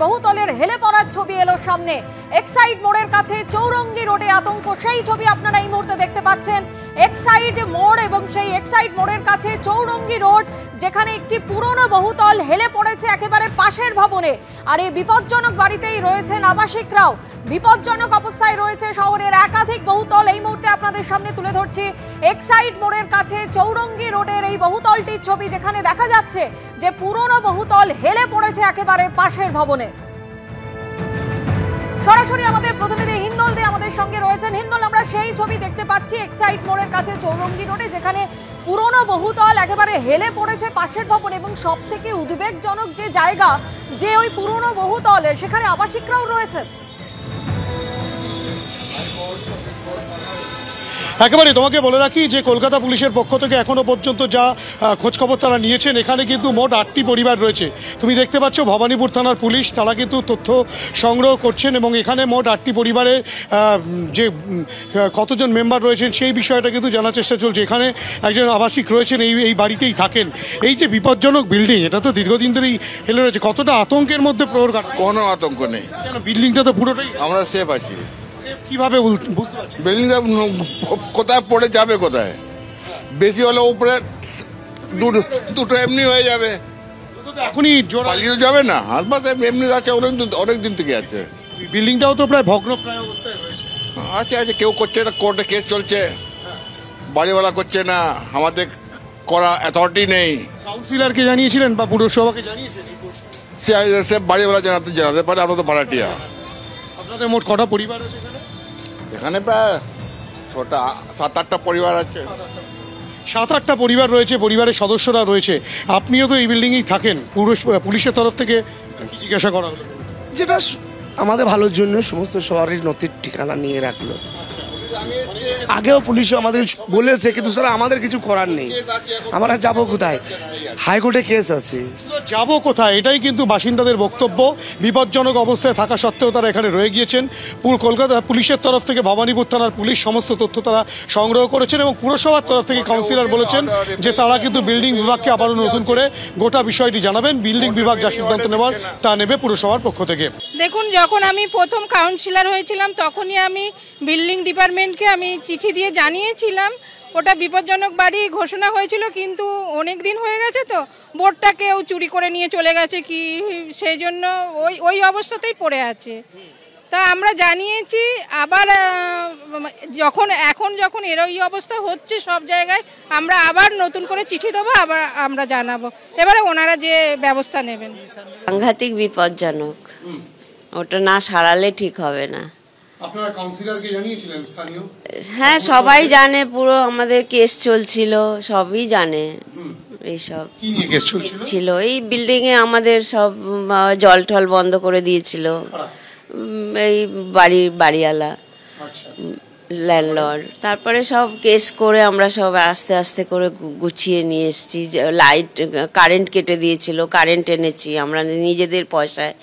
বহুতলের হেলে পড়ার ছবি এলো সামনে। এক্সাইড মোড়ের কাছে চৌরঙ্গি রোডে আতঙ্ক, সেই ছবি আপনারা এই মুহূর্তে দেখতে পাচ্ছেন। এক্সাইড মোড় এবং সেই এক্সাইড মোড়ের কাছে চৌরঙ্গি রোড, যেখানে একটি পুরনো বহুতল হেলে পড়েছে একেবারে পাশের ভবনে। আর এই বিপজ্জনক বাড়িতেই রয়েছেন আবাসিকরাও। বিপজ্জনক অবস্থায় রয়েছে শহরের একাধিক বহুতল। এই মুহূর্তে আপনাদের সামনে তুলে ধরছি এক্সাইড মোড়ের কাছে চৌরঙ্গি রোডের এই বহুতলটির ছবি, যেখানে দেখা যাচ্ছে যে পুরনো বহুতল হেলে পড়েছে একেবারে পাশের ভবনে। সরাসরি আমাদের প্রতিনিধি হিন্দল দে আমাদের সঙ্গে রয়েছেন। হিন্দল, আমরা সেই ছবি দেখতে পাচ্ছি এক্সাইড মোড়ের কাছে চৌরঙ্গি রোডে, যেখানে পুরনো বহুতল একেবারে হেলে পড়েছে পাশের ভবন। এবং সব থেকে উদ্বেগজনক যে জায়গা, যে ওই পুরনো বহুতলের সেখানে আবাসিকরাও রয়েছে। একেবারে তোমাকে বলে রাখি যে কলকাতা পুলিশের পক্ষ থেকে এখনো পর্যন্ত যা খোঁজখবর তারা নিয়েছেন, এখানে কিন্তু মোট 8টি পরিবার রয়েছে। তুমি দেখতে পাচ্ছ ভবানীপুর থানার পুলিশ, তারা কিন্তু তথ্য সংগ্রহ করছেন এবং এখানে মোট 8টি পরিবারে যে কতজন মেম্বার রয়েছেন সেই বিষয়টা কিন্তু জানার চেষ্টা চলছে। এখানে একজন আবাসিক রয়েছেন, এই বাড়িতেই থাকেন। এই যে বিপজ্জনক বিল্ডিং, এটা তো দীর্ঘদিন ধরেই হেলে রয়েছে, কতটা আতঙ্কের মধ্যে প্রহর কাটান? কোনো আতঙ্ক নেই, কেন বিল্ডিংটা তো পুরোটাই আমরা সেফ আছি। কিভাবে বুঝতে পারছি বিল্ডিংটা কোথায় পড়ে যাবে, কোথায় বেশি হলে উপরে দুটো এমনি হয়ে যাবে, এখনই পালিয়ে যাবে না। হাসপাতালে এমনি আছে, অনেক দিন থেকে আছে। বিল্ডিংটাও তো প্রায় ভগ্ন প্রায় অবস্থায় রয়েছে। আছে কেউ করছে না, কোর্টে কেস চলছে, বাড়িওয়ালা করছে না, আমাদের করা অ্যাথরিটি নেই। কাউন্সিলরকে জানিয়েছিলেন বা পুরসভাকে জানিয়েছেন? সে বাড়িওয়ালা জানাতে পারে, আমরা তো ভাড়াটিয়া। আপনাদের মোট কটা পরিবার আছে এখানে? প্রায় 7-8টা পরিবার আছে। 7-8টা পরিবার রয়েছে, পরিবারের সদস্যরা রয়েছে। আপনিও তো এই বিল্ডিংয়েই থাকেন। পুলিশের তরফ থেকে কি জিজ্ঞাসা করা হলো? যেটা আমাদের ভালোর জন্য সমস্ত শহরের নথির ঠিকানা নিয়ে রাখলো। আগেও পুলিশও আমাদের বলেছে, কিন্তু স্যার আমাদের কিছু করার নেই। আমরা যাবো কোথায়? হাইকোর্টে কেস আছে, যাবো কোথায়? এটাই কিন্তু বাসিন্দাদের বক্তব্য। বিপজ্জনক অবস্থায় থাকা সত্ত্বেও তারা এখানে রয়ে গিয়েছেন। কলকাতা পুলিশের তরফ থেকে ভবানীপুর থানার পুলিশ সমস্ত তথ্য তারা সংগ্রহ করেছেন এবং পুরসভার তরফ থেকে কাউন্সিলর বলেছেন যে তারা কিন্তু বিল্ডিং বিভাগকে আবারও নতুন করে গোটা বিষয়টি জানাবেন। বিল্ডিং বিভাগ যা সিদ্ধান্ত নেবার তা নেবে পুরসভার পক্ষ থেকে। দেখুন, যখন আমি প্রথম কাউন্সিলর হয়েছিলাম তখনই আমি বিল্ডিং ডিপার্টমেন্টকে আমি চিঠি দিয়ে জানিয়েছিলাম। ওটা বিপজ্জনক বাড়ি ঘোষণা হয়েছিল, কিন্তু অনেক দিন হয়ে গেছে তো বোর্ডটা কেউ চুরি করে নিয়ে চলে গেছে কি, সেই জন্য ওই অবস্থাতেই পড়ে আছে। তা আমরা জানিয়েছি, আবার যখন এরই অবস্থা হচ্ছে সব জায়গায়, আমরা আবার নতুন করে চিঠি দেবো, আবার আমরা জানাবো। এবারে ওনারা যে ব্যবস্থা নেবেন। সাংঘাতিক বিপজ্জনক, ওটা না সারালে ঠিক হবে না। আপনারা কাউন্সিলরকে জানিয়েছিলেন স্থানীয়? হ্যাঁ, সবাই জানে, পুরো আমাদের কেস চলছিল, সবই জানে। এইসব কি নিয়ে কেস ছিল? এই বিল্ডিং এ আমাদের সব জল টল বন্ধ করে দিয়েছিল এই বাড়িওয়ালা, ল্যান্ডলর্ড। তারপরে সব কেস করে আমরা সব আস্তে আস্তে করে গুছিয়ে নিয়ে এসেছি। লাইট কারেন্ট কেটে দিয়েছিল, কারেন্ট এনেছি আমরা নিজেদের পয়সায়,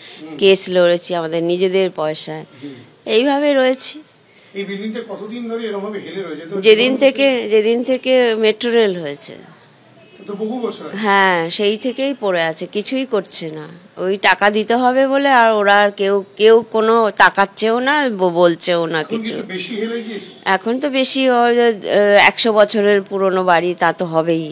কেস লড়েছি আমাদের নিজেদের পয়সায়, এইভাবে রয়েছি। এই বিল্ডিংটা কতদিন ধরে এরকম ভাবে হেলে রয়েছে? যেদিন থেকে মেট্রো রেল হয়েছে, তো বহু বছর। হ্যাঁ, সেই থেকেই পড়ে আছে, কিছুই করছে না। ওই টাকা দিতে হবে বলে, আর ওরা আর কেউ কোনো তাকাচ্ছেও না, বলছেও না কিছু। এখন তো বেশি 100 বছরের পুরনো বাড়ি, তা তো হবেই।